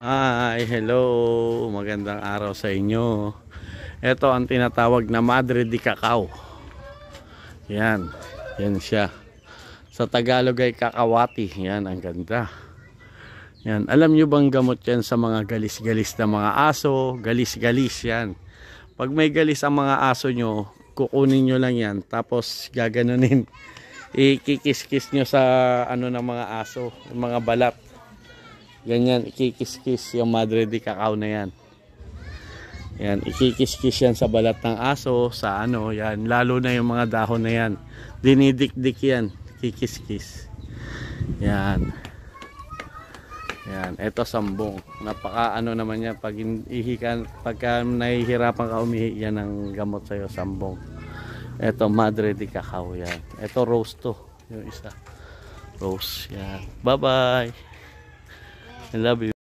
Hi, hello. Magandang araw sa inyo. Ito ang tinatawag na Madre de Cacao. Yan. Yan siya. Sa Tagalog ay kakawati. Yan, ang ganda. Yan. Alam nyo bang gamot yan sa mga galis-galis na mga aso? Galis-galis yan. Pag may galis ang mga aso nyo, kukunin nyo lang yan. Tapos gaganunin. Ikikis-kis nyo sa ano ng mga aso. Mga balat. Ganyan, ikikis-kis yung Madre de Cacao na yan. Yan, ikikis-kis yan sa balat ng aso, sa ano, yan. Lalo na yung mga dahon na yan. Dinidikdik yan, kikis-kis. Yan. Yan, eto sambong. Napaka ano naman yan, pagka nahihirapan ka umihi, yan ang gamot sa'yo, sambong. Eto, Madre de Cacao, yan. Eto, rose to, yung isa. Rose, yan. Bye-bye. I love you.